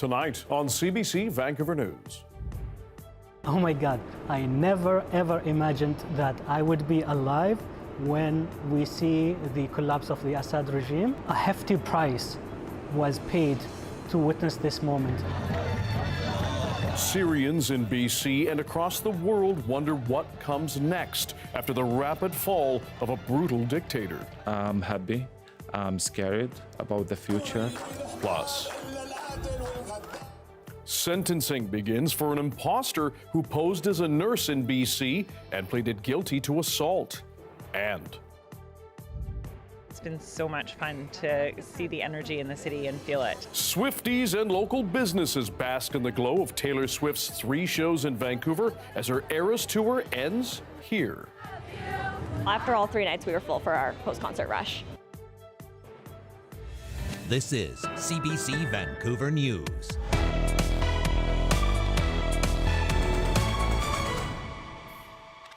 Tonight on CBC Vancouver News. Oh my God, I never ever imagined that I would be alive when we see the collapse of the Assad regime. A hefty price was paid to witness this moment. Syrians in BC and across the world wonder what comes next after the rapid fall of a brutal dictator. I'm happy. I'm scared about the future. Plus, sentencing begins for an impostor who posed as a nurse in BC and pleaded guilty to assault. And it's been so much fun to see the energy in the city and feel it. Swifties and local businesses bask in the glow of Taylor Swift's 3 shows in Vancouver as her Eras Tour ends here. After all 3 nights, we were full for our post-concert rush. This is CBC Vancouver News.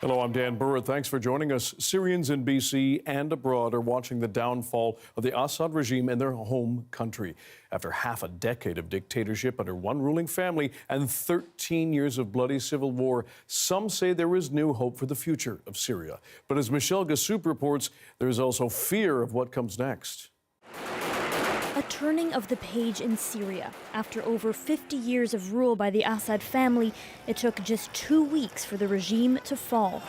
Hello, I'm Dan Burritt. Thanks for joining us. Syrians in BC and abroad are watching the downfall of the Assad regime in their home country. After half a decade of dictatorship under one ruling family and 13 years of bloody civil war, some say there is new hope for the future of Syria. But as Michelle Gassoub reports, there is also fear of what comes next. A turning of the page in Syria. After over 50 years of rule by the Assad family, it took just 2 weeks for the regime to fall.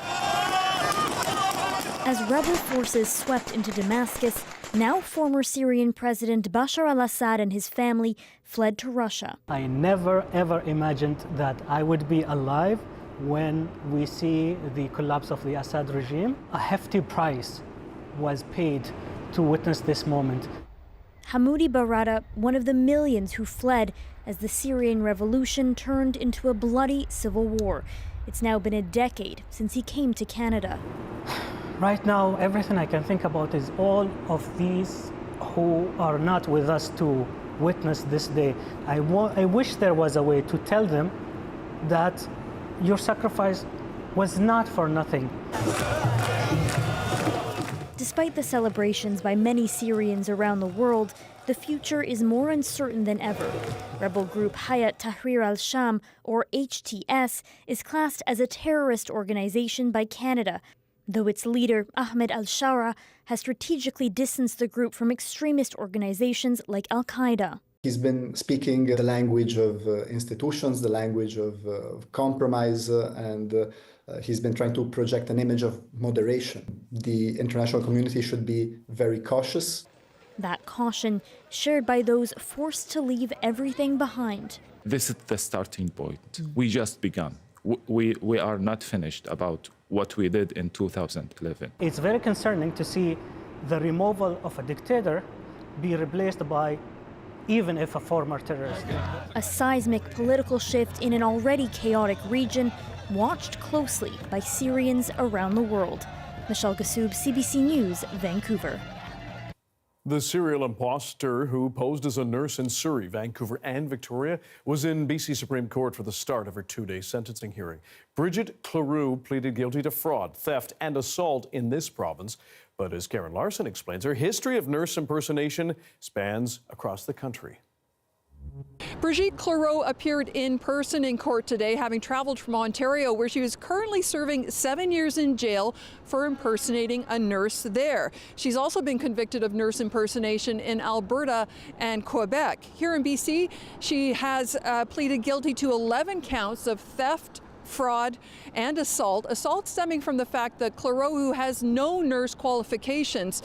As rebel forces swept into Damascus, now former Syrian President Bashar al-Assad and his family fled to Russia. I never ever imagined that I would be alive when we see the collapse of the Assad regime. A hefty price was paid to witness this moment. Hamoudi Barada, one of the millions who fled as the Syrian revolution turned into a bloody civil war. It's now been a decade since he came to Canada. Right now, everything I can think about is all of these who are not with us to witness this day. I wish there was a way to tell them that your sacrifice was not for nothing. Despite the celebrations by many Syrians around the world, the future is more uncertain than ever. Rebel group Hayat Tahrir al-Sham, or HTS, is classed as a terrorist organization by Canada, though its leader, Ahmed al-Shara, has strategically distanced the group from extremist organizations like al-Qaeda. He's been speaking the language of institutions, the language of compromise, and he's been trying to project an image of moderation. The international community should be very cautious. That caution shared by those forced to leave everything behind. This is the starting point. We just begun. We are not finished about what we did in 2011. It's very concerning to see the removal of a dictator be replaced by even if a former terrorist. A seismic political shift in an already chaotic region watched closely by Syrians around the world. Michelle Gassoub, CBC News, Vancouver. The serial impostor who posed as a nurse in Surrey, Vancouver and Victoria was in BC Supreme Court for the start of her 2-day sentencing hearing. Bridget Cleroux pleaded guilty to fraud, theft and assault in this province. But as Karen Larson explains, her history of nurse impersonation spans across the country. Brigitte Cleroux appeared in person in court today, having traveled from Ontario, where she was currently serving 7 years in jail for impersonating a nurse there. She's also been convicted of nurse impersonation in Alberta and Quebec. Here in BC, she has pleaded guilty to 11 counts of theft, fraud and assault stemming from the fact that Cleroux, who has no nurse qualifications,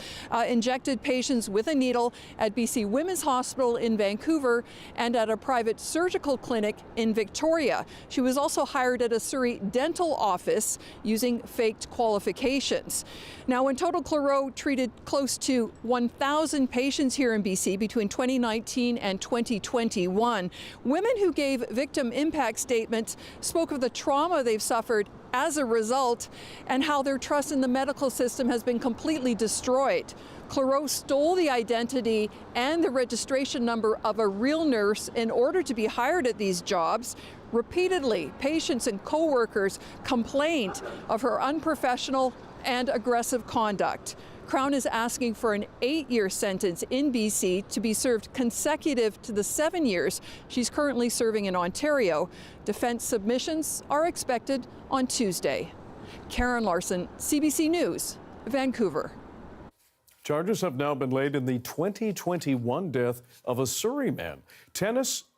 injected patients with a needle at BC Women's Hospital in Vancouver and at a private surgical clinic in Victoria. She was also hired at a Surrey dental office using faked qualifications. Now, in total, Cleroux treated close to 1,000 patients here in BC between 2019 and 2021. Women who gave victim impact statements spoke of the trauma they've suffered as a result and how their trust in the medical system has been completely destroyed. Cleroux stole the identity and the registration number of a real nurse in order to be hired at these jobs. Repeatedly, patients and co-workers complained of her unprofessional and aggressive conduct. Crown is asking for an 8-year sentence in BC to be served consecutive to the 7 years she's currently serving in Ontario. Defense submissions are expected on Tuesday. Karen Larson, CBC News, Vancouver. Charges have now been laid in the 2021 death of a Surrey man.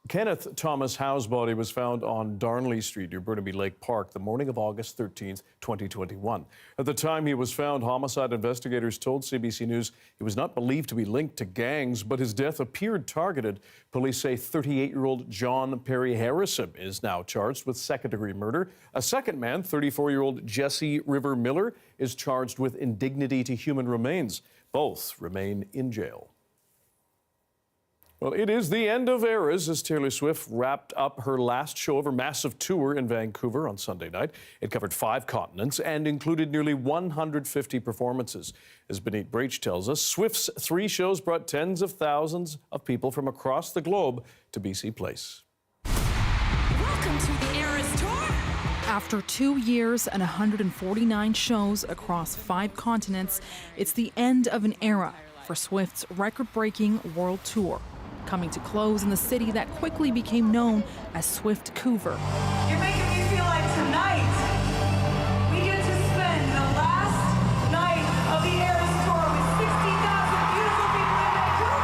Kenneth Thomas Howe's body was found on Darnley Street near Burnaby Lake Park the morning of August 13th, 2021. At the time he was found, homicide investigators told CBC News he was not believed to be linked to gangs, but his death appeared targeted. Police say 38-year-old John Perry Harrison is now charged with second-degree murder. A second man, 34-year-old Jesse River Miller, is charged with indignity to human remains. Both remain in jail. Well, it is the end of eras as Taylor Swift wrapped up her last show of her massive tour in Vancouver on Sunday night. It covered 5 continents and included nearly 150 performances. As Benit Breach tells us, Swift's 3 shows brought tens of thousands of people from across the globe to BC Place. Welcome to the Eras Tour. After 2 years and 149 shows across 5 continents, it's the end of an era for Swift's record-breaking world tour, coming to close in the city that quickly became known as Swift Vancouver. You're making me feel like tonight we get to spend the last night of the Eras Tour with 60,000 beautiful people in Vancouver.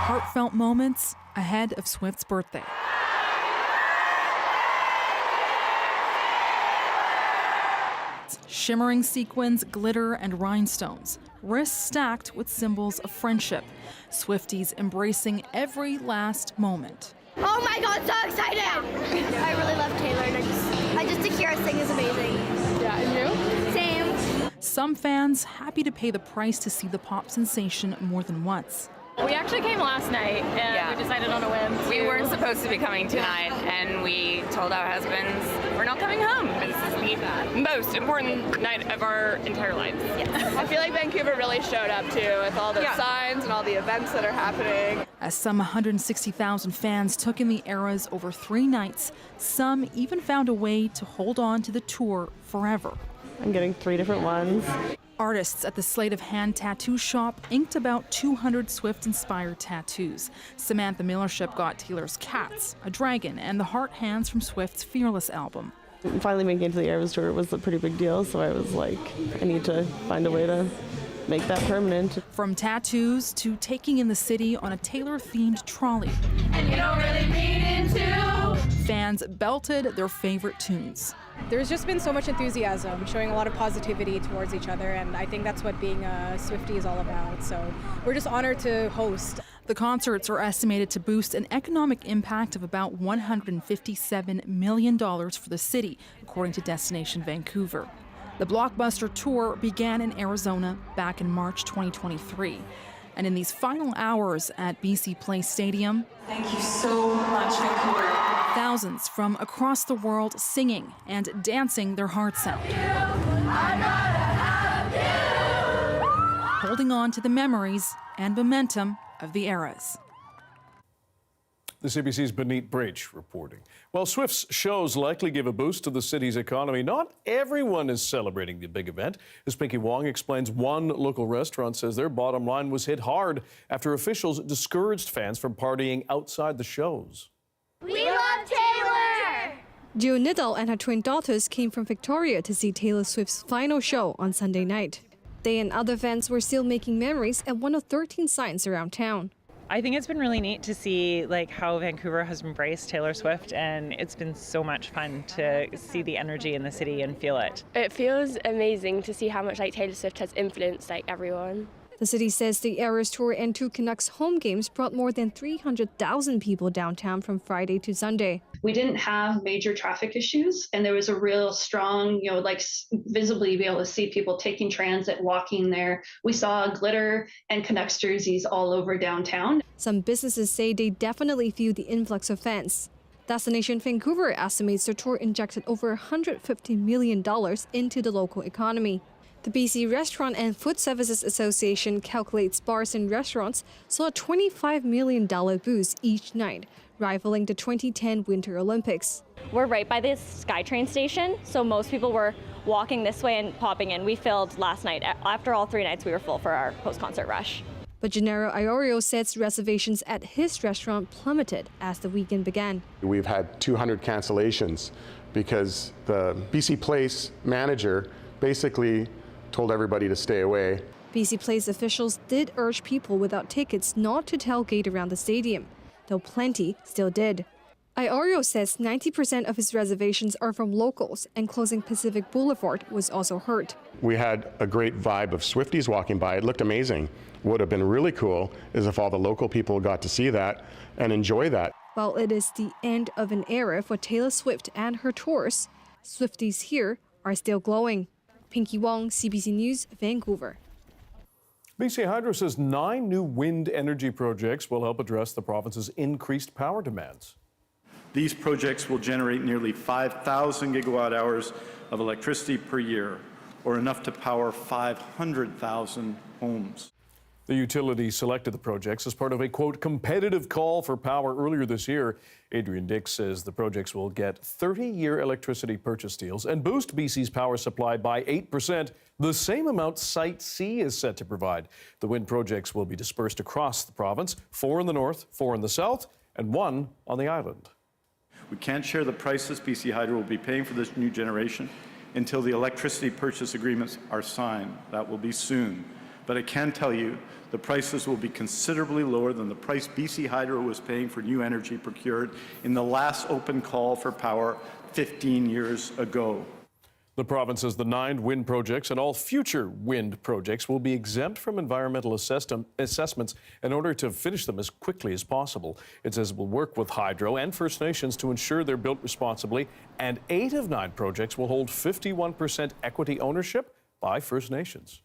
Heartfelt moments ahead of Swift's birthday. Shimmering sequins, glitter, and rhinestones. Wrists stacked with symbols of friendship. Swifties embracing every last moment. Oh my God, so excited! I really love Taylor, and I just to hear her sing is amazing. Yeah, and you? Same. Some fans happy to pay the price to see the pop sensation more than once. We actually came last night, and we decided on a whim. We weren't supposed to be coming tonight, and we told our husbands we're not coming home. This is the most important night of our entire lives. I feel like Vancouver really showed up too, with all the signs and all the events that are happening. As some 160,000 fans took in the eras over 3 nights, some even found a way to hold on to the tour forever. I'm getting 3 different ones. Artists at the Sleight of Hand tattoo shop inked about 200 Swift-inspired tattoos. Samantha Millership got Taylor's cats, a dragon, and the heart hands from Swift's Fearless album. Finally making it to the Eras Tour was a pretty big deal, so I was like, I need to find a way to make that permanent. From tattoos to taking in the city on a Taylor-themed trolley. And you don't really mean to. Fans belted their favorite tunes. There's just been so much enthusiasm, showing a lot of positivity towards each other, and I think that's what being a Swiftie is all about. So we're just honored to host. The concerts are estimated to boost an economic impact of about $157 million for the city, according to Destination Vancouver. The blockbuster tour began in Arizona back in March 2023. And in these final hours at BC Place Stadium, Thank you so much, Vancouver. thousands from across the world singing and dancing their hearts out. Holding on to the memories and momentum of the eras. The CBC's Benit Breach reporting. While Swift's shows likely give a boost to the city's economy, not everyone is celebrating the big event. As Pinky Wong explains, one local restaurant says their bottom line was hit hard after officials discouraged fans from partying outside the shows. We love Taylor! Jill Niddle and her twin daughters came from Victoria to see Taylor Swift's final show on Sunday night. They and other fans were still making memories at one of 13 signs around town. I think it's been really neat to see how Vancouver has embraced Taylor Swift, and it's been so much fun to see the energy in the city and feel it. It feels amazing to see how much Taylor Swift has influenced everyone. The city says the Eras Tour and 2 Canucks home games brought more than 300,000 people downtown from Friday to Sunday. We didn't have major traffic issues, and there was a real strong, visibly be able to see people taking transit, walking there. We saw glitter and Canucks jerseys all over downtown. Some businesses say they definitely feel the influx of fans. Destination Vancouver estimates the tour injected over $150 million into the local economy. The BC Restaurant and Food Services Association calculates bars and restaurants saw a $25 million boost each night, rivaling the 2010 Winter Olympics. We're right by this SkyTrain station, so most people were walking this way and popping in. We filled last night. After all 3 nights, we were full for our post-concert rush. But Gennaro Iorio says reservations at his restaurant plummeted as the weekend began. We've had 200 cancellations because the BC Place manager basically told everybody to stay away. BC Place officials did urge people without tickets not to tailgate around the stadium, though plenty still did. Iorio says 90% of his reservations are from locals, and closing Pacific Boulevard was also hurt. We had a great vibe of Swifties walking by. It looked amazing. What would have been really cool is if all the local people got to see that and enjoy that. While it is the end of an era for Taylor Swift and her tours, Swifties here are still glowing. Pinky Wong, CBC News, Vancouver. BC Hydro says 9 new wind energy projects will help address the province's increased power demands. These projects will generate nearly 5,000 gigawatt hours of electricity per year, or enough to power 500,000 homes. The utility selected the projects as part of a, quote, competitive call for power earlier this year. Adrian Dix says the projects will get 30-year electricity purchase deals and boost BC's power supply by 8%, the same amount Site C is set to provide. The wind projects will be dispersed across the province, 4 in the north, 4 in the south, and 1 on the island. We can't share the prices BC Hydro will be paying for this new generation until the electricity purchase agreements are signed. That will be soon. But I can tell you the prices will be considerably lower than the price BC Hydro was paying for new energy procured in the last open call for power 15 years ago. The province says the 9 wind projects and all future wind projects will be exempt from environmental assessments in order to finish them as quickly as possible. It says it will work with Hydro and First Nations to ensure they're built responsibly, and 8 of 9 projects will hold 51% equity ownership by First Nations.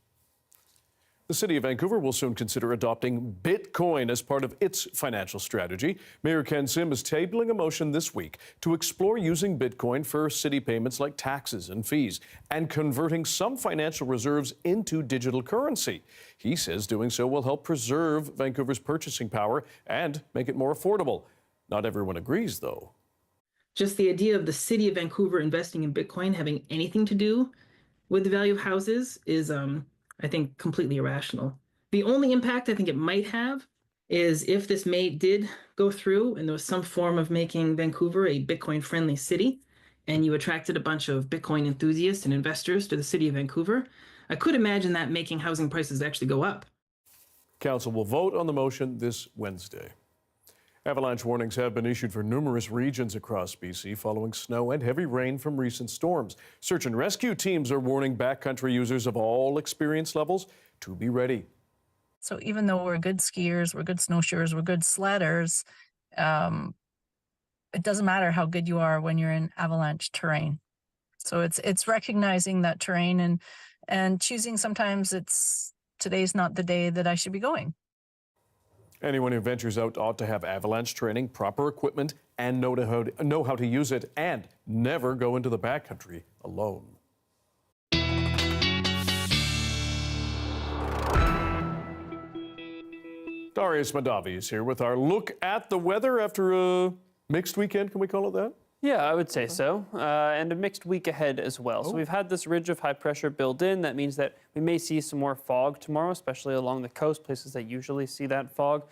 The City of Vancouver will soon consider adopting Bitcoin as part of its financial strategy. Mayor Ken Sim is tabling a motion this week to explore using Bitcoin for city payments like taxes and fees and converting some financial reserves into digital currency. He says doing so will help preserve Vancouver's purchasing power and make it more affordable. Not everyone agrees, though. Just the idea of the City of Vancouver investing in Bitcoin having anything to do with the value of houses is I think, completely irrational. The only impact I think it might have is if this did go through and there was some form of making Vancouver a Bitcoin-friendly city, and you attracted a bunch of Bitcoin enthusiasts and investors to the City of Vancouver, I could imagine that making housing prices actually go up. Council will vote on the motion this Wednesday. Avalanche warnings have been issued for numerous regions across BC following snow and heavy rain from recent storms. Search and rescue teams are warning backcountry users of all experience levels to be ready. So even though we're good skiers, we're good snowshoers, we're good sledders, it doesn't matter how good you are when you're in avalanche terrain. So it's recognizing that terrain and choosing sometimes today's not the day that I should be going. Anyone who ventures out ought to have avalanche training, proper equipment, and know how to use it, and never go into the backcountry alone. Darius Madavi is here with our look at the weather after a mixed weekend. Can we call it that? Yeah, I would say so. And a mixed week ahead as well. So we've had this ridge of high pressure build in. That means that we may see some more fog tomorrow, especially along the coast, places that usually see that fog.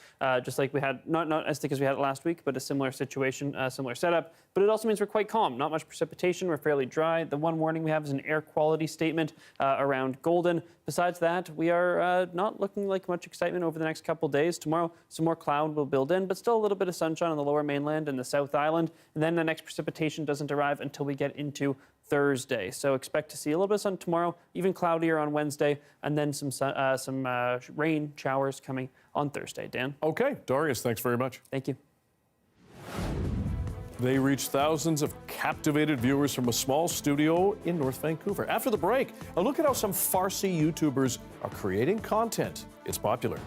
Just like we had, not as thick as we had it last week, but a similar situation, similar setup. But it also means we're quite calm, not much precipitation. We're fairly dry. The one warning we have is an air quality statement around Golden. Besides that, we are not looking like much excitement over the next couple days. Tomorrow, some more cloud will build in, but still a little bit of sunshine on the lower mainland and the South Island. And then the next precipitation doesn't arrive until we get into Thursday. So expect to see a little bit of sun tomorrow, even cloudier on Wednesday, and then some rain showers coming on Thursday. Dan? Okay. Darius, thanks very much. Thank you. They reached thousands of captivated viewers from a small studio in North Vancouver. After the break, a look at how some Farsi YouTubers are creating content. It's popular.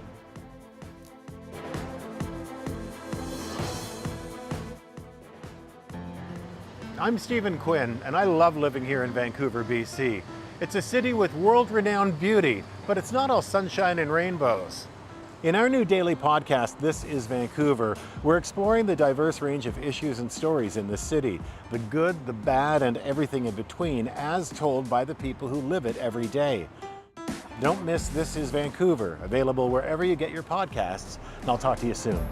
I'm Stephen Quinn, and I love living here in Vancouver, BC. It's a city with world-renowned beauty, but it's not all sunshine and rainbows. In our new daily podcast, This is Vancouver, we're exploring the diverse range of issues and stories in the city, the good, the bad, and everything in between, as told by the people who live it every day. Don't miss This is Vancouver, available wherever you get your podcasts, and I'll talk to you soon.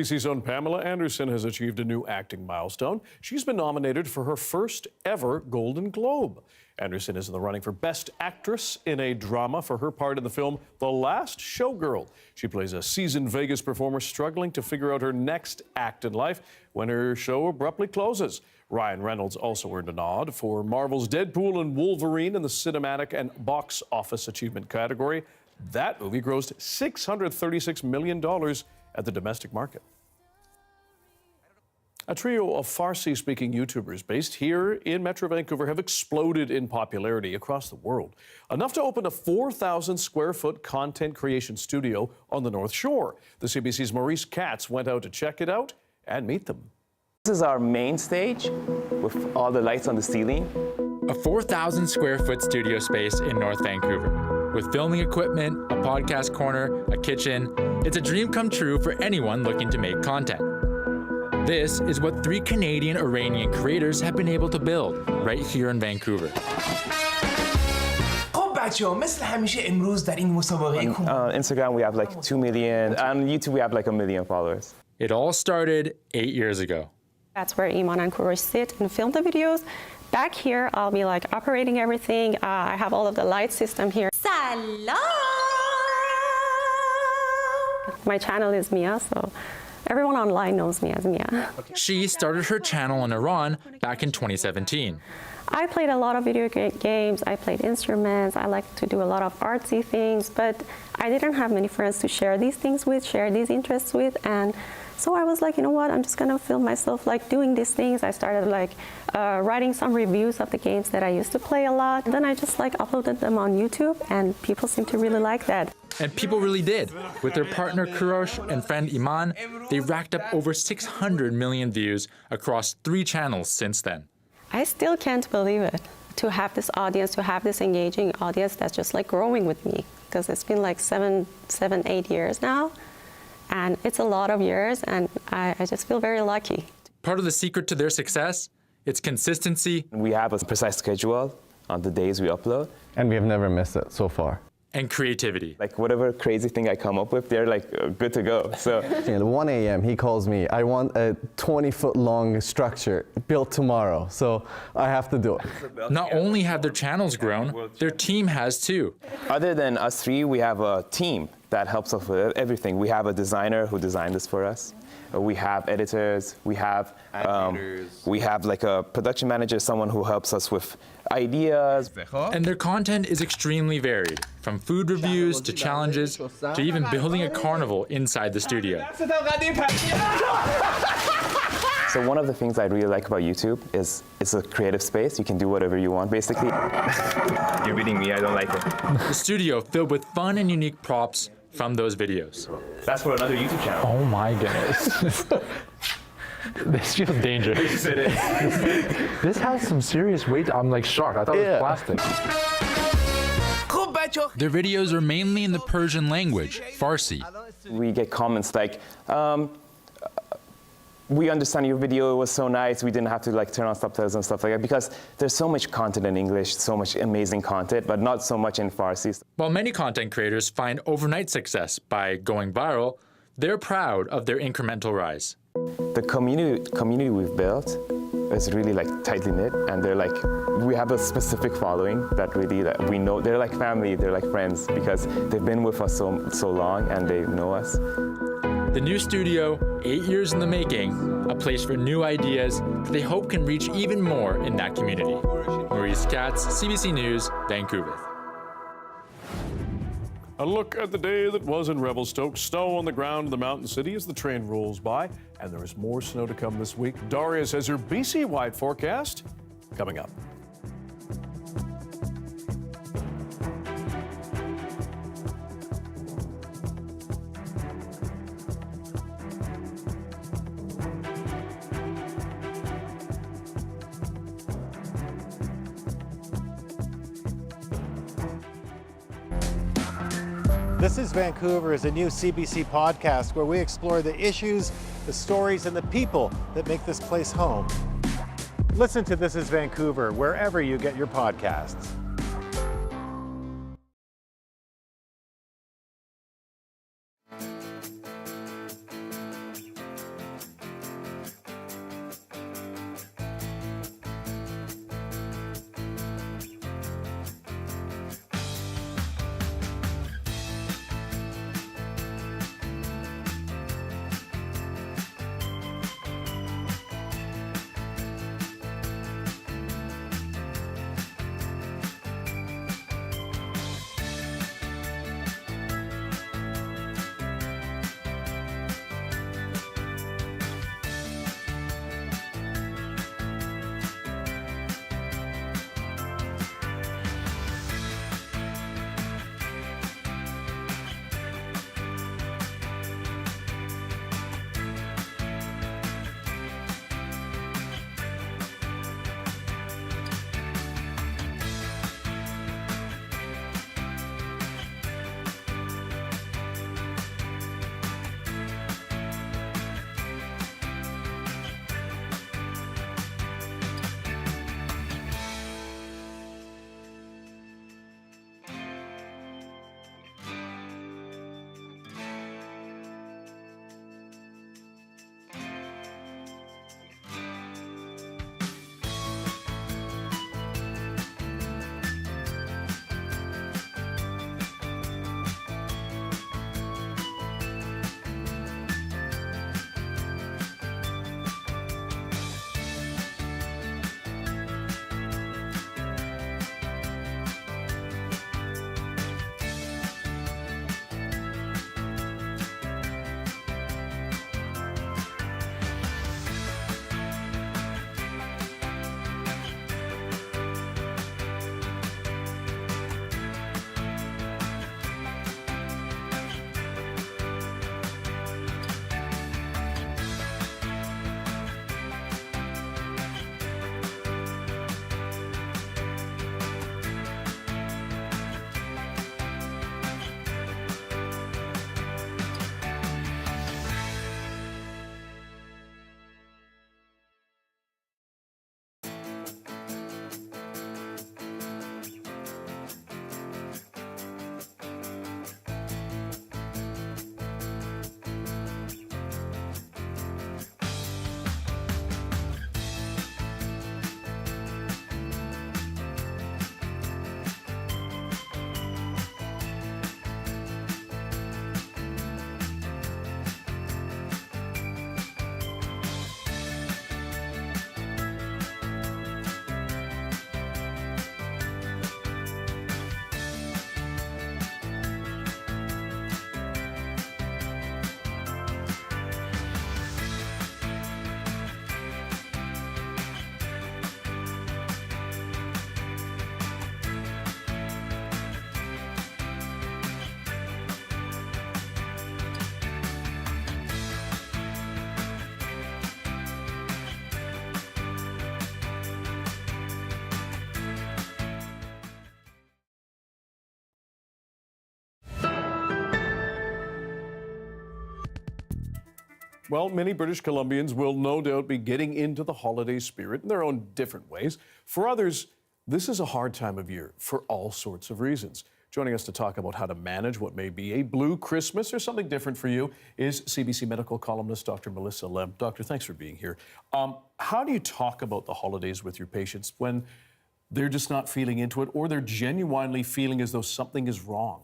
BC's own Pamela Anderson has achieved a new acting milestone. She's been nominated for her first ever Golden Globe. Anderson is in the running for Best Actress in a Drama for her part in the film The Last Showgirl. She plays a seasoned Vegas performer struggling to figure out her next act in life when her show abruptly closes. Ryan Reynolds also earned a nod for Marvel's Deadpool and Wolverine in the cinematic and box office achievement category. That movie grossed $636 million at the domestic market. A trio of Farsi-speaking YouTubers based here in Metro Vancouver have exploded in popularity across the world, enough to open a 4,000-square-foot content creation studio on the North Shore. The CBC's Maurice Katz went out to check it out and meet them. This is our main stage with all the lights on the ceiling. A 4,000-square-foot studio space in North Vancouver. With filming equipment, a podcast corner, a kitchen, it's a dream come true for anyone looking to make content. This is what 3 Canadian Iranian creators have been able to build right here in Vancouver. On Instagram we have like 2 million. On YouTube we have like 1 million followers. It all started 8 years ago. That's where Iman and Kurosh sit and film the videos. Back here, I'll be like operating everything. I have all of the light system here. Salam! My channel is Mia, so everyone online knows me as Mia. She started her channel in Iran back in 2017. I played a lot of video games, I played instruments, I like to do a lot of artsy things, but I didn't have many friends to share these things with, share these interests with, and so I was like, you know what, I'm just gonna film myself like doing these things. I started like writing some reviews of the games that I used to play a lot. Then I just like uploaded them on YouTube and people seem to really like that. And people really did. With their partner Kurosh and friend Iman, they racked up over 600 million views across 3 channels since then. I still can't believe it, to have this audience, to have this engaging audience that's just like growing with me, because it's been like 7, 8 years now. And it's a lot of years, and I just feel very lucky. Part of the secret to their success, it's consistency. We have a precise schedule on the days we upload. And we have never missed it so far. And creativity. Like whatever crazy thing I come up with, they're like good to go. So at 1 a.m. he calls me, I want a 20-foot long structure built tomorrow, so I have to do it. Not only have their channels grown, their team has too. Other than us 3, we have a team that helps us with everything. We have a designer who designed this for us. We have editors, we have like a production manager, someone who helps us with ideas. And their content is extremely varied, from food reviews to challenges to even building a carnival inside the studio. So one of the things I really like about YouTube is it's a creative space. You can do whatever you want, basically. You're reading me, I don't like it. The studio filled with fun and unique props from those videos. That's for another YouTube channel. Oh my goodness. This feels dangerous. Yes, it is. This has some serious weight. I'm like shocked. I thought it was plastic. Their videos are mainly in the Persian language, Farsi. We get comments like, we understand your video, it was so nice, we didn't have to like turn on subtitles and stuff like that, because there's so much content in English, so much amazing content, but not so much in Farsi. While many content creators find overnight success by going viral, they're proud of their incremental rise. The community we've built is really like tightly knit, and they're like, we have a specific following that really that we know, they're like family, they're like friends, because they've been with us so long and they know us. The new studio, 8 years in the making, a place for new ideas that they hope can reach even more in that community. Maurice Katz, CBC News, Vancouver. A look at the day that was in Revelstoke. Snow on the ground in the mountain city as the train rolls by, and there is more snow to come this week. Darius has your BC-wide forecast coming up. This is Vancouver is a new CBC podcast where we explore the issues, the stories, and the people that make this place home. Listen to This is Vancouver wherever you get your podcasts. Well, many British Columbians will no doubt be getting into the holiday spirit in their own different ways. For others, this is a hard time of year for all sorts of reasons. Joining us to talk about how to manage what may be a blue Christmas or something different for you is CBC medical columnist Dr. Melissa Lem. Doctor, thanks for being here. How do you talk about the holidays with your patients when they're just not feeling into it or they're genuinely feeling as though something is wrong?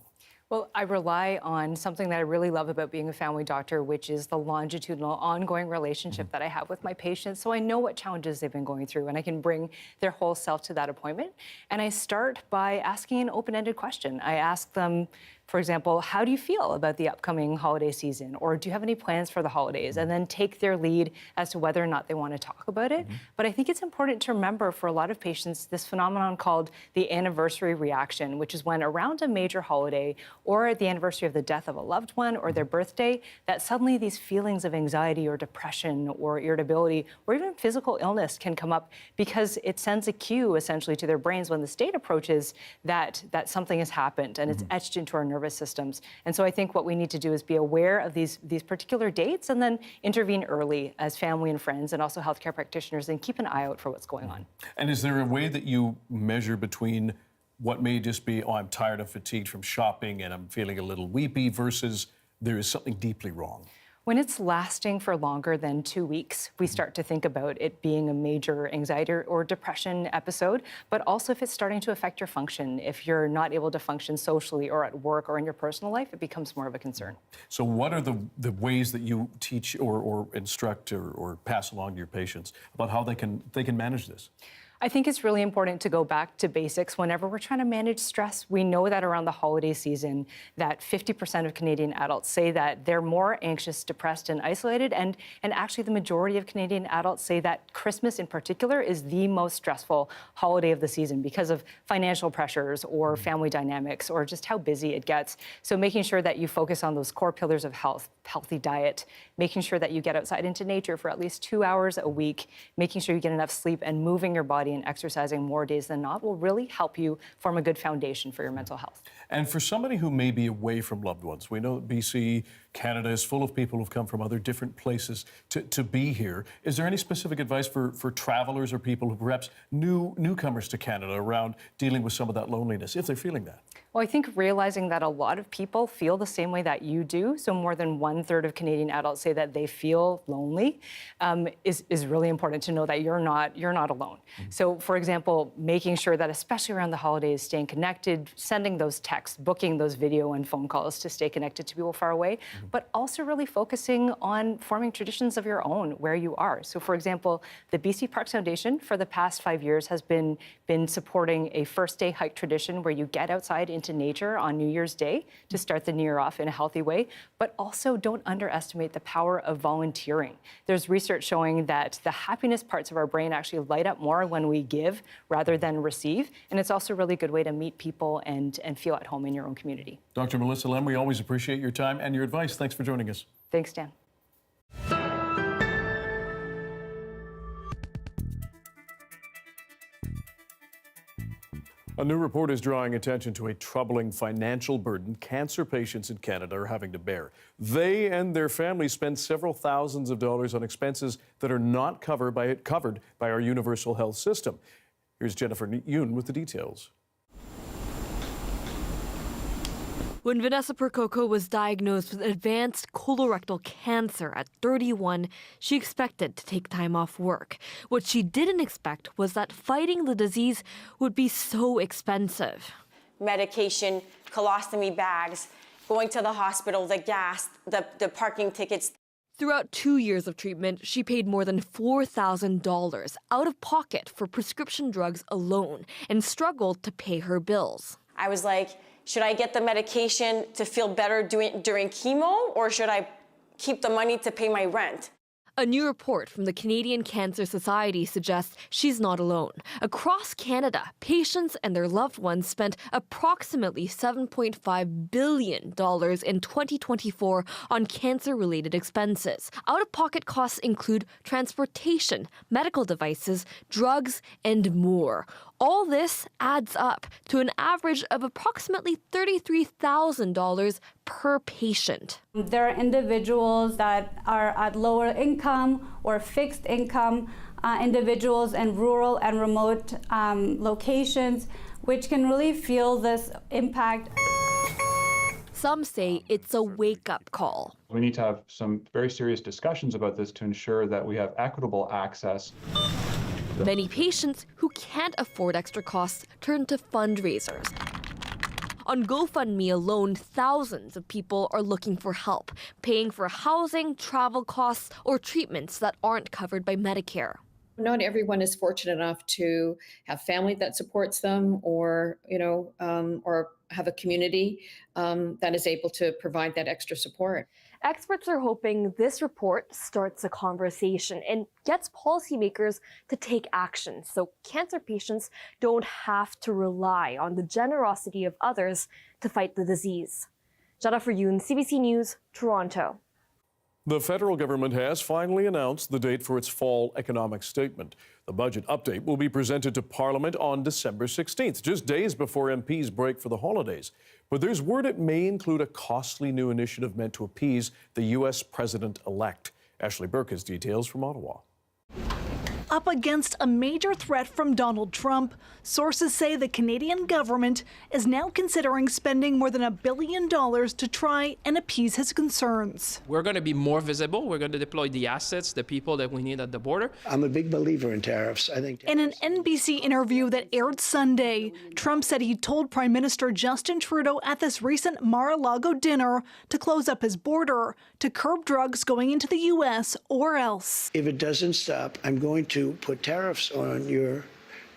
Well, I rely on something that I really love about being a family doctor, which is the longitudinal, ongoing relationship that I have with my patients. So I know what challenges they've been going through, and I can bring their whole self to that appointment. And I start by asking an open-ended question. I ask them, for example, how do you feel about the upcoming holiday season? Or do you have any plans for the holidays? And then take their lead as to whether or not they want to talk about it. But I think it's important to remember for a lot of patients this phenomenon called the anniversary reaction, which is when around a major holiday or at the anniversary of the death of a loved one or their birthday, that suddenly these feelings of anxiety or depression or irritability or even physical illness can come up because it sends a cue essentially to their brains when this date approaches that something has happened and it's etched into our nervous systems. And so I think what we need to do is be aware of these particular dates and then intervene early as family and friends and also healthcare practitioners and keep an eye out for what's going on. And is there a way that you measure between what may just be, oh, I'm tired and fatigued from shopping and I'm feeling a little weepy versus there is something deeply wrong? When it's lasting for longer than 2 weeks, we start to think about it being a major anxiety or depression episode, but also if it's starting to affect your function. If you're not able to function socially or at work or in your personal life, it becomes more of a concern. So what are the ways that you teach or instruct or pass along to your patients about how they can manage this? I think it's really important to go back to basics whenever we're trying to manage stress. We know that around the holiday season that 50% of Canadian adults say that they're more anxious, depressed, and isolated. And actually the majority of Canadian adults say that Christmas in particular is the most stressful holiday of the season because of financial pressures or family dynamics or just how busy it gets. So making sure that you focus on those core pillars of health, healthy diet, making sure that you get outside into nature for at least 2 hours a week, making sure you get enough sleep and moving your body and exercising more days than not will really help you form a good foundation for your mental health. And for somebody who may be away from loved ones, we know that BC, Canada is full of people who've come from other different places to be here. Is there any specific advice for travelers or people who perhaps newcomers to Canada around dealing with some of that loneliness, if they're feeling that? Well, I think realizing that a lot of people feel the same way that you do, so more than 1/3 of Canadian adults say that they feel lonely, is really important to know that you're not alone. So, for example, making sure that especially around the holidays, staying connected, sending those texts, booking those video and phone calls to stay connected to people far away, but also really focusing on forming traditions of your own where you are. So, for example, the BC Parks Foundation for the past 5 years has been supporting a first day hike tradition where you get outside into nature on New Year's Day to start the new year off in a healthy way, but also don't underestimate the power of volunteering. There's research showing that the happiness parts of our brain actually light up more when we give rather than receive, and it's also a really good way to meet people and feel at home in your own community. Dr. Melissa Lem, we always appreciate your time and your advice. Thanks for joining us. Thanks, Dan. A new report is drawing attention to a troubling financial burden cancer patients in Canada are having to bear. They and their families spend several thousands of dollars on expenses that are not covered by our universal health system. Here's Jennifer Yoon with the details. When Vanessa Percoco was diagnosed with advanced colorectal cancer at 31, she expected to take time off work. What she didn't expect was that fighting the disease would be so expensive. Medication, colostomy bags, going to the hospital, the gas, the parking tickets. Throughout 2 years of treatment, she paid more than $4,000 out of pocket for prescription drugs alone and struggled to pay her bills. I was like, should I get the medication to feel better during chemo, or should I keep the money to pay my rent? A new report from the Canadian Cancer Society suggests she's not alone. Across Canada, patients and their loved ones spent approximately $7.5 billion in 2024 on cancer-related expenses. Out-of-pocket costs include transportation, medical devices, drugs, and more. All this adds up to an average of approximately $33,000 per patient. There are individuals that are at lower income or fixed income, individuals in rural and remote locations, which can really feel this impact. Some say it's a wake-up call. We need to have some very serious discussions about this to ensure that we have equitable access. Many patients who can't afford extra costs turn to fundraisers. On GoFundMe alone, thousands of people are looking for help, paying for housing, travel costs, or treatments that aren't covered by Medicare. Not everyone is fortunate enough to have family that supports them, or or have a community that is able to provide that extra support. Experts are hoping this report starts a conversation and gets policymakers to take action so cancer patients don't have to rely on the generosity of others to fight the disease. Jennifer Yoon, CBC News, Toronto. The federal government has finally announced the date for its fall economic statement. The budget update will be presented to Parliament on December 16th, just days before MPs break for the holidays. But there's word it may include a costly new initiative meant to appease the U.S. president-elect. Ashley Burke has details from Ottawa. Up against a major threat from Donald Trump, sources say the Canadian government is now considering spending more than $1 billion to try and appease his concerns. We're going to be more visible. We're going to deploy the assets, the people that we need at the border. I'm a big believer in tariffs. I think in an NBC interview that aired Sunday, Trump said he told Prime Minister Justin Trudeau at this recent Mar-a-Lago dinner to close up his border, to curb drugs going into the U.S. or else. If it doesn't stop, I'm going to put tariffs on your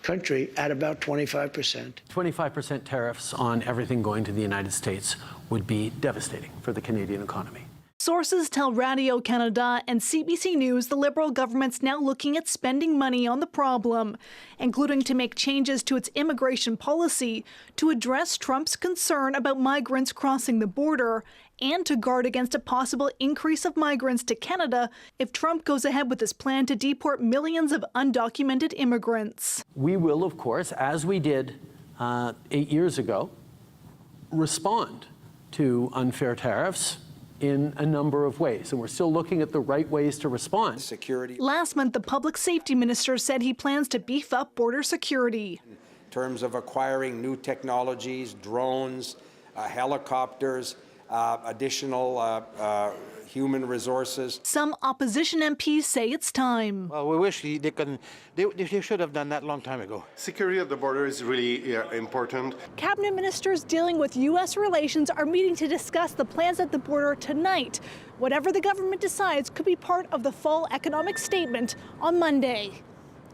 country at about 25%. 25% tariffs on everything going to the United States would be devastating for the Canadian economy. Sources tell Radio-Canada and CBC News the Liberal government's now looking at spending money on the problem, including to make changes to its immigration policy to address Trump's concern about migrants crossing the border and to guard against a possible increase of migrants to Canada if Trump goes ahead with his plan to deport millions of undocumented immigrants. We will, of course, as we did 8 years ago, respond to unfair tariffs in a number of ways, and we're still looking at the right ways to respond. Security. Last month, the public safety minister said he plans to beef up border security. In terms of acquiring new technologies, drones, helicopters, additional human resources. Some opposition MPs say it's time. Well, we wish they should have done that a long time ago. Security at the border is really important. Cabinet ministers dealing with U.S. relations are meeting to discuss the plans at the border tonight. Whatever the government decides could be part of the fall economic statement on Monday.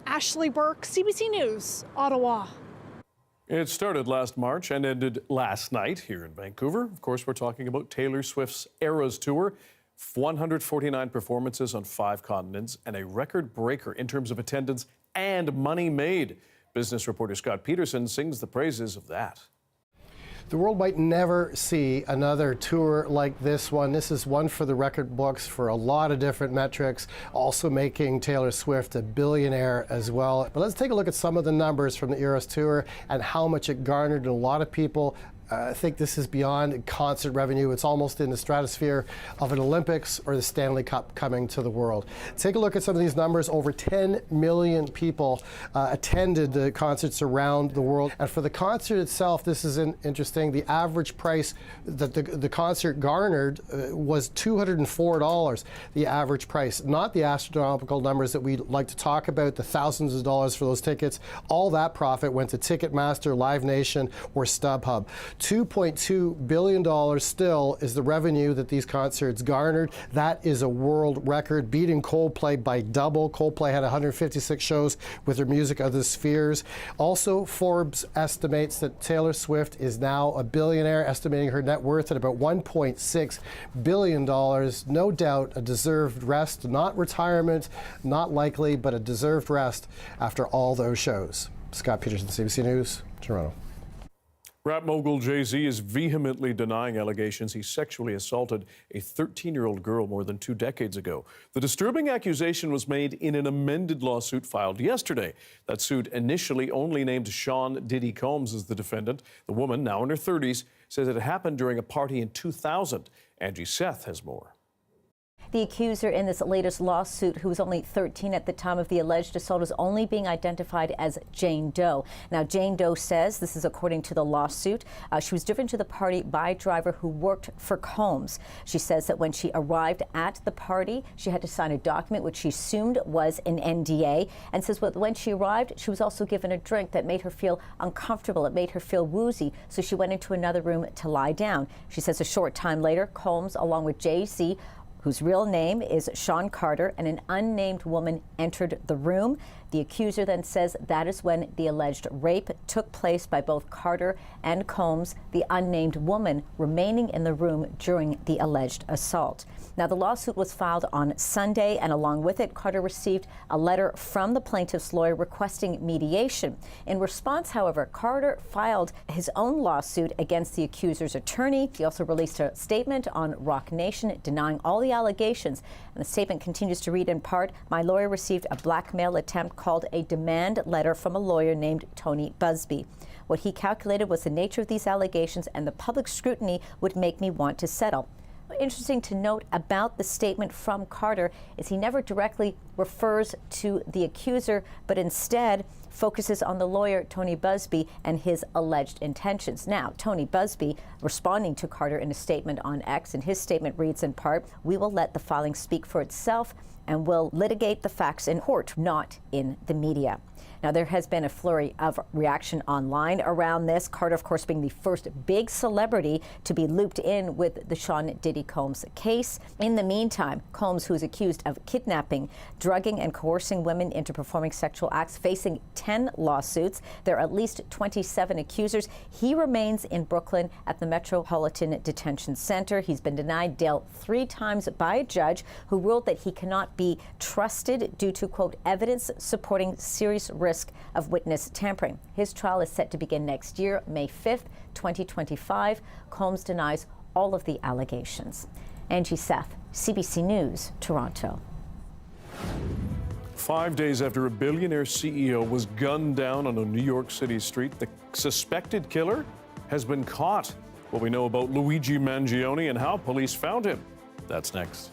Ashley Burke, CBC News, Ottawa. It started last March and ended last night here in Vancouver. Of course, we're talking about Taylor Swift's Eras Tour. 149 performances on 5 continents and a record breaker in terms of attendance and money made. Business reporter Scott Peterson sings the praises of that. The world might never see another tour like this one. This is one for the record books for a lot of different metrics, also making Taylor Swift a billionaire as well. But let's take a look at some of the numbers from the Eras Tour and how much it garnered. And a lot of people think this is beyond concert revenue. It's almost in the stratosphere of an Olympics or the Stanley Cup coming to the world. Take a look at some of these numbers. Over 10 million people attended the concerts around the world. And for the concert itself, this is interesting. The average price that the concert garnered was $204, the average price. Not the astronomical numbers that we like to talk about, the thousands of dollars for those tickets. All that profit went to Ticketmaster, Live Nation, or StubHub. $2.2 billion still is the revenue that these concerts garnered. That is a world record, beating Coldplay by double. Coldplay had 156 shows with their Music of the Spheres. Also, Forbes estimates that Taylor Swift is now a billionaire, estimating her net worth at about $1.6 billion. No doubt a deserved rest, not retirement, not likely, but a deserved rest after all those shows. Scott Peterson, CBC News, Toronto. Rap mogul Jay-Z is vehemently denying allegations he sexually assaulted a 13-year-old girl more than 2 decades ago. The disturbing accusation was made in an amended lawsuit filed yesterday. That suit initially only named Sean Diddy Combs as the defendant. The woman, now in her 30s, says it happened during a party in 2000. Angie Seth has more. The accuser in this latest lawsuit, who was only 13 at the time of the alleged assault, is only being identified as Jane Doe. Now, Jane Doe says, this is according to the lawsuit, she was driven to the party by a driver who worked for Combs. She says that when she arrived at the party, she had to sign a document which she assumed was an NDA, and says when she arrived, she was also given a drink that made her feel uncomfortable. It made her feel woozy, so she went into another room to lie down. She says a short time later, Combs, along with Jay-Z, whose real name is Sean Carter, and an unnamed woman entered the room. The accuser then says that is when the alleged rape took place by both Carter and Combs, the unnamed woman remaining in the room during the alleged assault. Now, the lawsuit was filed on Sunday, and along with it, Carter received a letter from the plaintiff's lawyer requesting mediation. In response, however, Carter filed his own lawsuit against the accuser's attorney. He also released a statement on Rock Nation denying all the allegations. And the statement continues to read in part, "My lawyer received a blackmail attempt called a demand letter from a lawyer named Tony Busby. What he calculated was the nature of these allegations, and the public scrutiny would make me want to settle." Interesting to note about the statement from Carter is he never directly refers to the accuser, but instead focuses on the lawyer, Tony Busby, and his alleged intentions. Now, Tony Busby responding to Carter in a statement on X, and his statement reads in part, "We will let the filing speak for itself and will litigate the facts in court, not in the media." Now, there has been a flurry of reaction online around this. Carter, of course, being the first big celebrity to be looped in with the Sean Diddy Combs case. In the meantime, Combs, who is accused of kidnapping, drugging, and coercing women into performing sexual acts, facing 10 lawsuits. There are at least 27 accusers. He remains in Brooklyn at the Metropolitan Detention Center. He's been denied bail 3 times by a judge who ruled that he cannot be trusted due to, quote, evidence supporting serious risk of witness tampering. His trial is set to begin next year, May 5th, 2025. Combs denies all of the allegations. Angie Seth, CBC News, Toronto. 5 days after a billionaire CEO was gunned down on a New York City street, the suspected killer has been caught. What we know about Luigi Mangione and how police found him. That's next.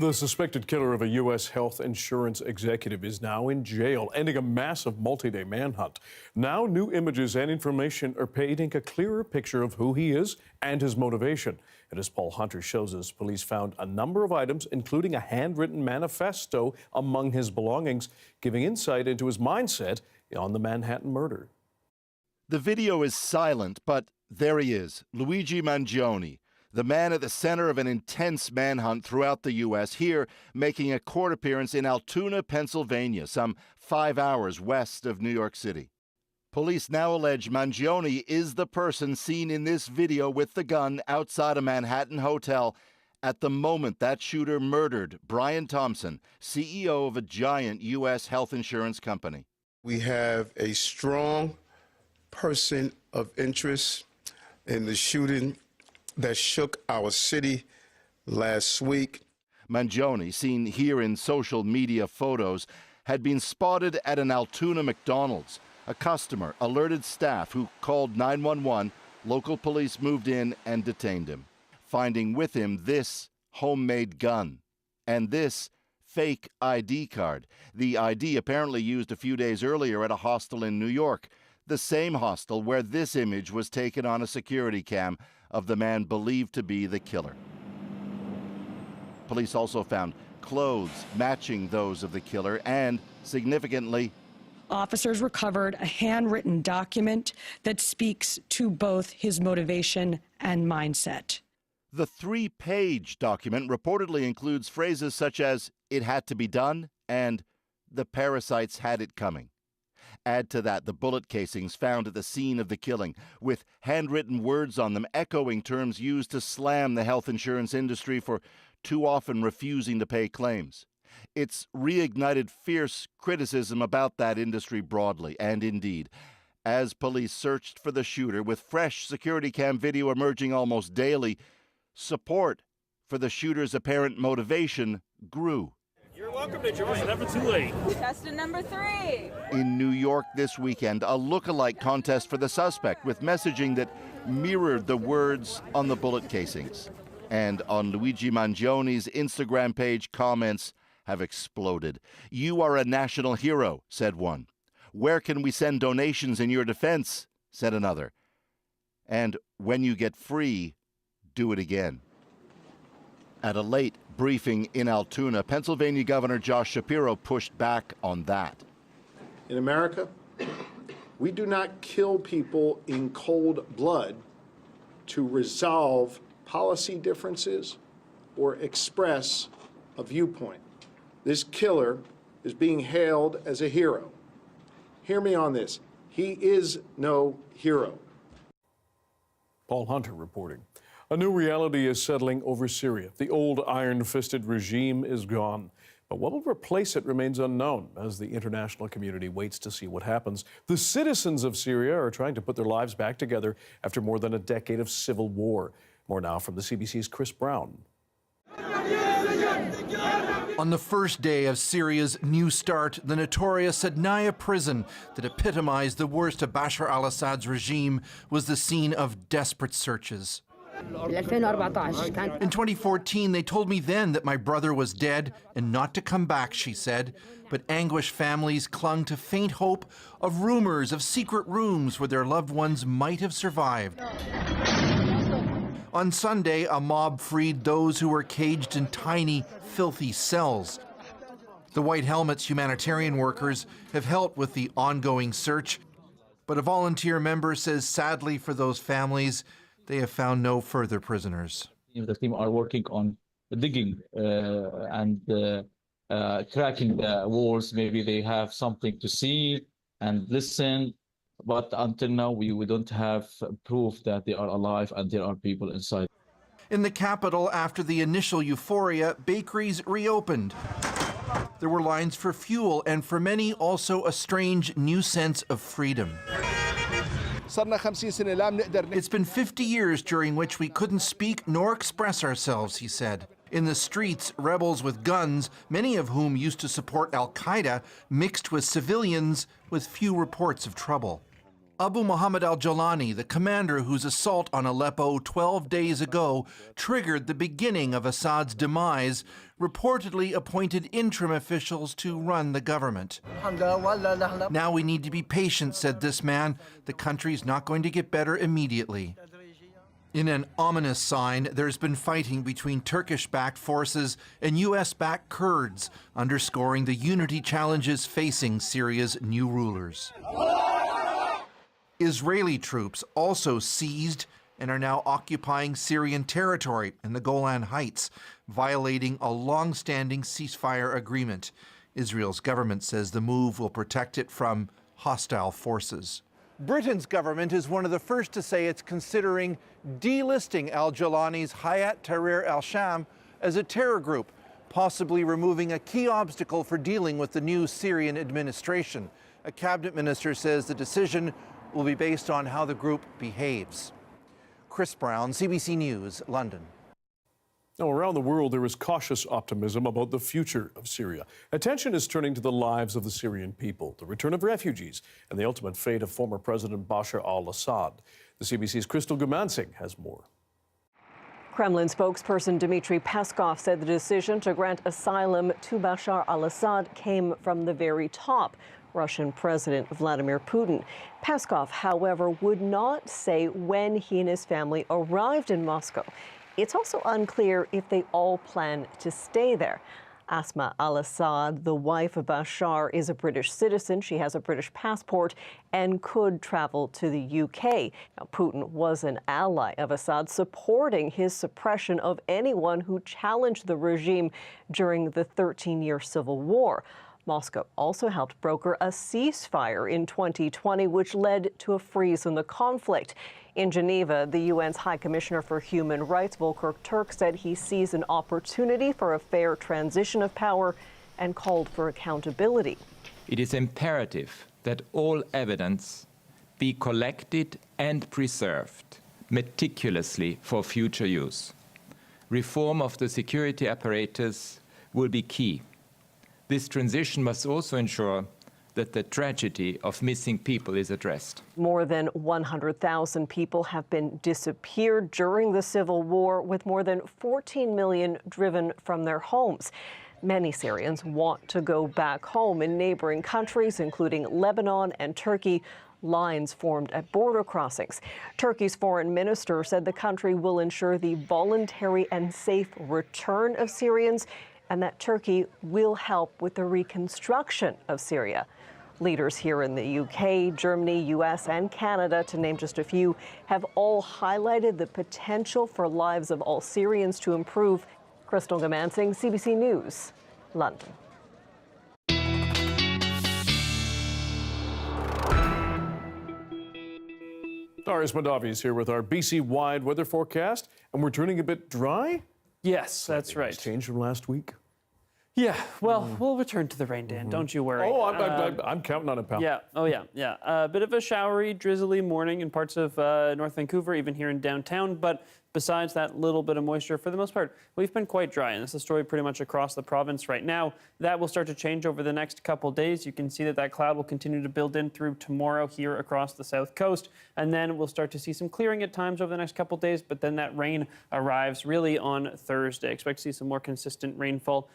The suspected killer of a U.S. health insurance executive is now in jail, ending a massive multi-day manhunt. Now, new images and information are painting a clearer picture of who he is and his motivation. And as Paul Hunter shows us, police found a number of items, including a handwritten manifesto among his belongings, giving insight into his mindset on the Manhattan murder. The video is silent, but there he is, Luigi Mangione, the man at the center of an intense manhunt throughout the U.S., here making a court appearance in Altoona, Pennsylvania, some 5 hours west of New York City. Police now allege Mangione is the person seen in this video with the gun outside a Manhattan hotel at the moment that shooter murdered Brian Thompson, CEO of a giant U.S. health insurance company. We have a strong person of interest in the shooting that shook our city last week. Mangione, seen here in social media photos, had been spotted at an Altoona McDonald's. A customer alerted staff who called 911. Local police moved in and detained him, finding with him this homemade gun and this fake ID card. The ID apparently used a few days earlier at a hostel in New York, the same hostel where this image was taken on a security cam of the man believed to be the killer. Police also found clothes matching those of the killer and, significantly, officers recovered a handwritten document that speaks to both his motivation and mindset. The 3-page document reportedly includes phrases such as, "it had to be done," and "the parasites had it coming." Add to that the bullet casings found at the scene of the killing, with handwritten words on them echoing terms used to slam the health insurance industry for too often refusing to pay claims. It's reignited fierce criticism about that industry broadly, and indeed, as police searched for the shooter with fresh security cam video emerging almost daily, support for the shooter's apparent motivation grew. You're welcome to join, never too late. Contestant number 3. In New York this weekend, a look-alike contest for the suspect with messaging that mirrored the words on the bullet casings. And on Luigi Mangione's Instagram page, comments have exploded. "You are a national hero," said one. "Where can we send donations in your defense?" said another. And "when you get free, do it again." At a late briefing in Altoona, Pennsylvania Governor Josh Shapiro pushed back on that. In America, we do not kill people in cold blood to resolve policy differences or express a viewpoint. This killer is being hailed as a hero. Hear me on this. He is no hero. Paul Hunter reporting. A new reality is settling over Syria. The old iron-fisted regime is gone. But what will replace it remains unknown as the international community waits to see what happens. The citizens of Syria are trying to put their lives back together after more than a decade of civil war. More now from the CBC's Chris Brown. On the first day of Syria's New Start, the notorious Sadnaya prison that epitomized the worst of Bashar al-Assad's regime was the scene of desperate searches. In 2014, they told me then that my brother was dead and not to come back, she said. But anguished families clung to faint hope of rumors of secret rooms where their loved ones might have survived. On Sunday, a mob freed those who were caged in tiny, filthy cells. The White Helmets humanitarian workers have helped with the ongoing search, but a volunteer member says sadly for those families, they have found no further prisoners. The team are working on digging and cracking the walls. Maybe they have something to see and listen. But until now, we don't have proof that they are alive and there are people inside. In the capital, after the initial euphoria, bakeries reopened. There were lines for fuel and for many also a strange new sense of freedom. It's been 50 years during which we couldn't speak nor express ourselves, he said. In the streets, rebels with guns, many of whom used to support al-Qaeda, mixed with civilians with few reports of trouble. Abu Muhammad al-Jolani, the commander whose assault on Aleppo 12 days ago triggered the beginning of Assad's demise, reportedly appointed interim officials to run the government. Now we need to be patient, said this man. The country's not going to get better immediately. In an ominous sign, there's been fighting between Turkish-backed forces and U.S.-backed Kurds, underscoring the unity challenges facing Syria's new rulers. Israeli troops also seized and are now occupying Syrian territory in the Golan Heights, violating a long-standing ceasefire agreement. Israel's government says the move will protect it from hostile forces. Britain's government is one of the first to say it's considering delisting al-Jawlani's Hayat Tahrir al-Sham as a terror group, possibly removing a key obstacle for dealing with the new Syrian administration. A cabinet minister says the decision will be based on how the group behaves. Chris Brown, CBC News, London. Now, around the world, there is cautious optimism about the future of Syria. Attention is turning to the lives of the Syrian people, the return of refugees, and the ultimate fate of former President Bashar al-Assad. The CBC's Crystal Gumansing has more. Kremlin spokesperson Dmitry Peskov said the decision to grant asylum to Bashar al-Assad came from the very top, Russian President Vladimir Putin. Peskov, however, would not say when he and his family arrived in Moscow. It's also unclear if they all plan to stay there. Asma al-Assad, the wife of Bashar, is a British citizen. She has a British passport and could travel to the UK. Now, Putin was an ally of Assad, supporting his suppression of anyone who challenged the regime during the 13-year civil war. Moscow also helped broker a ceasefire in 2020, which led to a freeze in the conflict. In Geneva, the UN's High Commissioner for Human Rights, Volker Turk, said he sees an opportunity for a fair transition of power and called for accountability. It is imperative that all evidence be collected and preserved meticulously for future use. Reform of the security apparatus will be key. This transition must also ensure that the tragedy of missing people is addressed. More than 100,000 people have been disappeared during the civil war, with more than 14 million driven from their homes. Many Syrians want to go back home. In neighboring countries, including Lebanon and Turkey, lines formed at border crossings. Turkey's foreign minister said the country will ensure the voluntary and safe return of Syrians, and that Turkey will help with the reconstruction of Syria. Leaders here in the UK, Germany, US, and Canada, to name just a few, have all highlighted the potential for lives of all Syrians to improve. Crystal Gumansing, CBC News, London. Darius Mondavi is here with our BC-wide weather forecast, and we're turning a bit dry? Yes, that's right. Changed from last week? Yeah, well, we'll return to the rain, Dan. Don't you worry. Oh, I'm counting on it, pal. Yeah, yeah. A bit of a showery, drizzly morning in parts of North Vancouver, even here in downtown, but besides that little bit of moisture, for the most part, we've been quite dry, and this is a story pretty much across the province right now. That will start to change over the next couple days. You can see that cloud will continue to build in through tomorrow here across the south coast, and then we'll start to see some clearing at times over the next couple days, but then that rain arrives really on Thursday. Expect to see some more consistent rainfall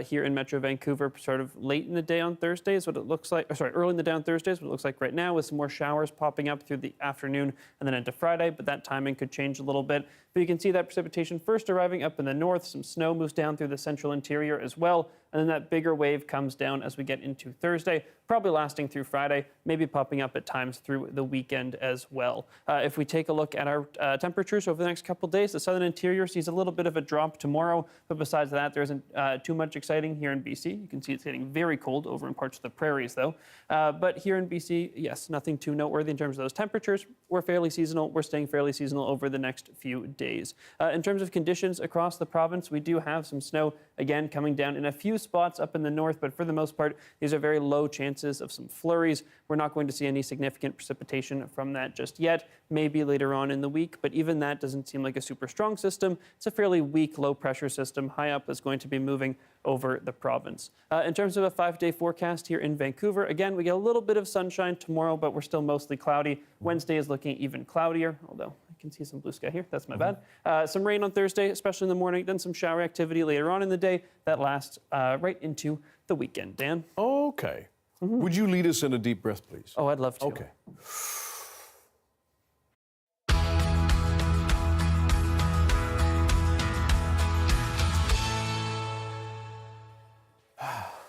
here in Metro Vancouver, sort of late in the day on Thursday is what it looks like, early in the day on Thursday is what it looks like right now, with some more showers popping up through the afternoon and then into Friday, but that timing could change a little bit. But you can see that precipitation first arriving up in the north. Some snow moves down through the central interior as well. And then that bigger wave comes down as we get into Thursday, probably lasting through Friday, maybe popping up at times through the weekend as well. If we take a look at our temperatures over the next couple of days, the southern interior sees a little bit of a drop tomorrow. But besides that, there isn't too much exciting here in BC. You can see it's getting very cold over in parts of the prairies, though. But here in BC, yes, nothing too noteworthy in terms of those temperatures. We're fairly seasonal. We're staying fairly seasonal over the next few days. In terms of conditions across the province, we do have some snow, again, coming down in a few spots up in the north, but for the most part, these are very low chances of some flurries. We're not going to see any significant precipitation from that just yet, maybe later on in the week, but even that doesn't seem like a super strong system. It's a fairly weak low pressure system high up that's going to be moving over the province. In terms of a 5-day forecast here in Vancouver, again, we get a little bit of sunshine tomorrow, but we're still mostly cloudy. Wednesday is looking even cloudier, although can see some blue sky here. That's my bad. Some rain on Thursday, especially in the morning. Then some shower activity later on in the day. That lasts right into the weekend. Dan? Okay. Would you lead us in a deep breath, please? Oh, I'd love to. Okay.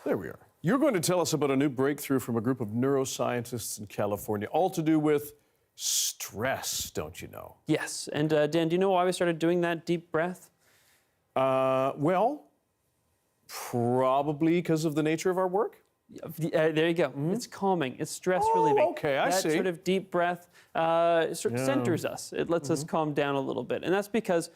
There we are. You're going to tell us about a new breakthrough from a group of neuroscientists in California, all to do with stress, don't you know? Yes. And Dan, do you know why we started doing that deep breath? Well, probably because of the nature of our work. There you go. It's calming. It's stress relieving. Okay, I see. That sort of deep breath sort of centers us. It lets us calm down a little bit. And that's because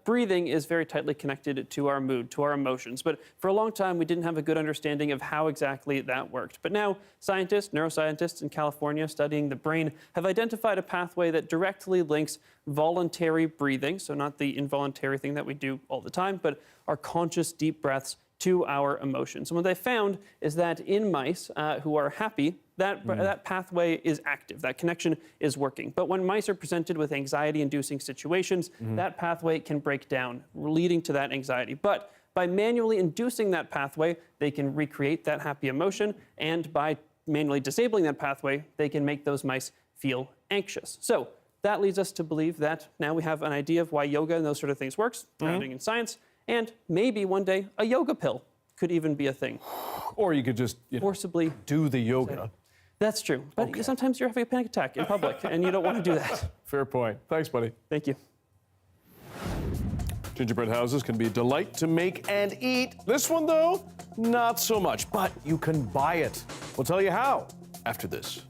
breathing is very tightly connected to our mood, to our emotions. But for a long time, we didn't have a good understanding of how exactly that worked. But now neuroscientists in California studying the brain have identified a pathway that directly links voluntary breathing, so not the involuntary thing that we do all the time, but our conscious deep breaths to our emotions. And what they found is that in mice who are happy, that pathway is active, that connection is working. But when mice are presented with anxiety-inducing situations, that pathway can break down, leading to that anxiety. But by manually inducing that pathway, they can recreate that happy emotion, and by manually disabling that pathway, they can make those mice feel anxious. So that leads us to believe that now we have an idea of why yoga and those sort of things works, grounding in science. And maybe one day a yoga pill could even be a thing. Or you could just forcibly do the yoga. That's true. But sometimes you're having a panic attack in public and you don't want to do that. Fair point. Thanks, buddy. Thank you. Gingerbread houses can be a delight to make and eat. This one, though, not so much. But you can buy it. We'll tell you how after this.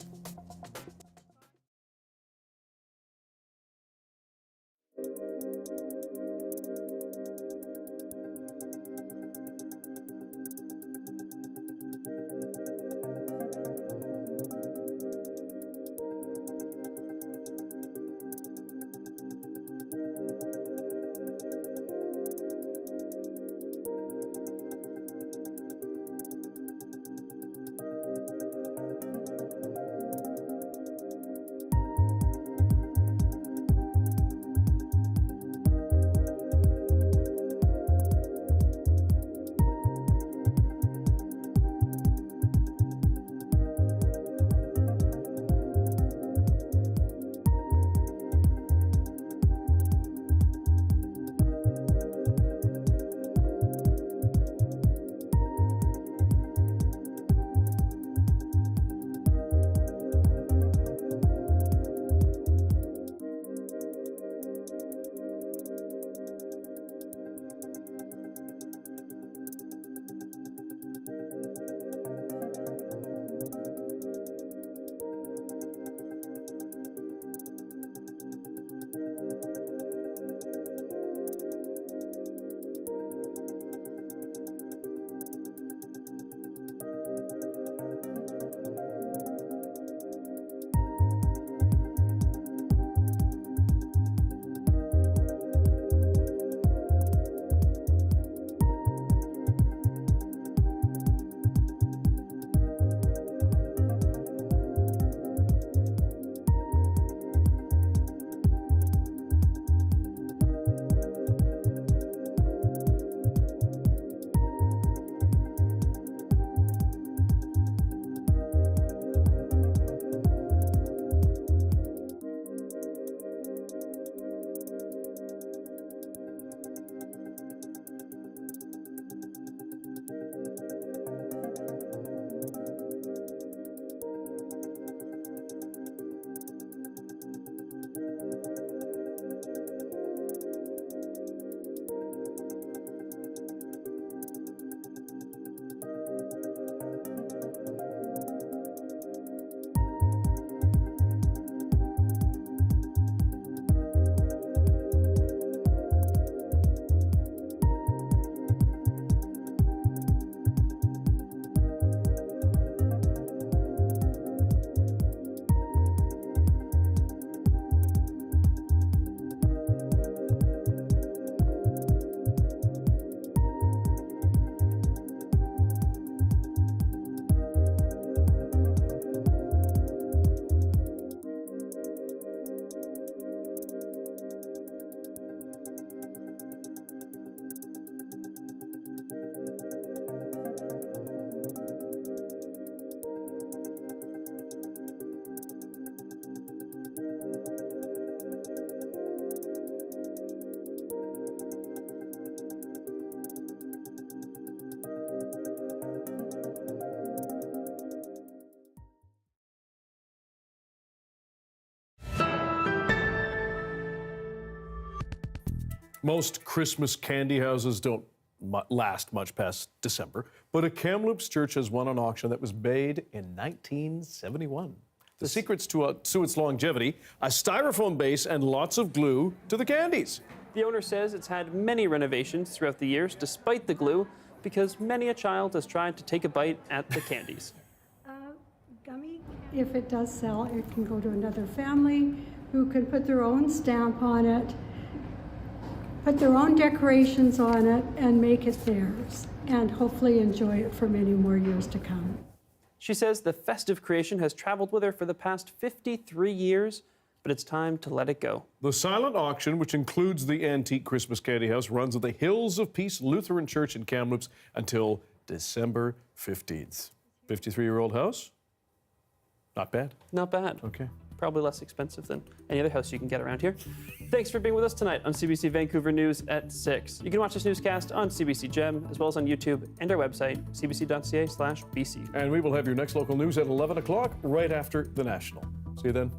Most Christmas candy houses don't last much past December, but a Kamloops church has won an auction that was made in 1971. The secrets to its longevity, a styrofoam base and lots of glue to the candies. The owner says it's had many renovations throughout the years, despite the glue, because many a child has tried to take a bite at the candies. Gummy, if it does sell, it can go to another family who can put their own stamp on it, put their own decorations on it, and make it theirs, and hopefully enjoy it for many more years to come. She says the festive creation has traveled with her for the past 53 years, but it's time to let it go. The silent auction, which includes the antique Christmas candy house, runs at the Hills of Peace Lutheran Church in Kamloops until December 15th. 53-year-old house? Not bad. Not bad. Okay. Probably less expensive than any other house you can get around here. Thanks for being with us tonight on CBC Vancouver News at 6. You can watch this newscast on CBC Gem, as well as on YouTube and our website, cbc.ca/BC. And we will have your next local news at 11 o'clock, right after the National. See you then.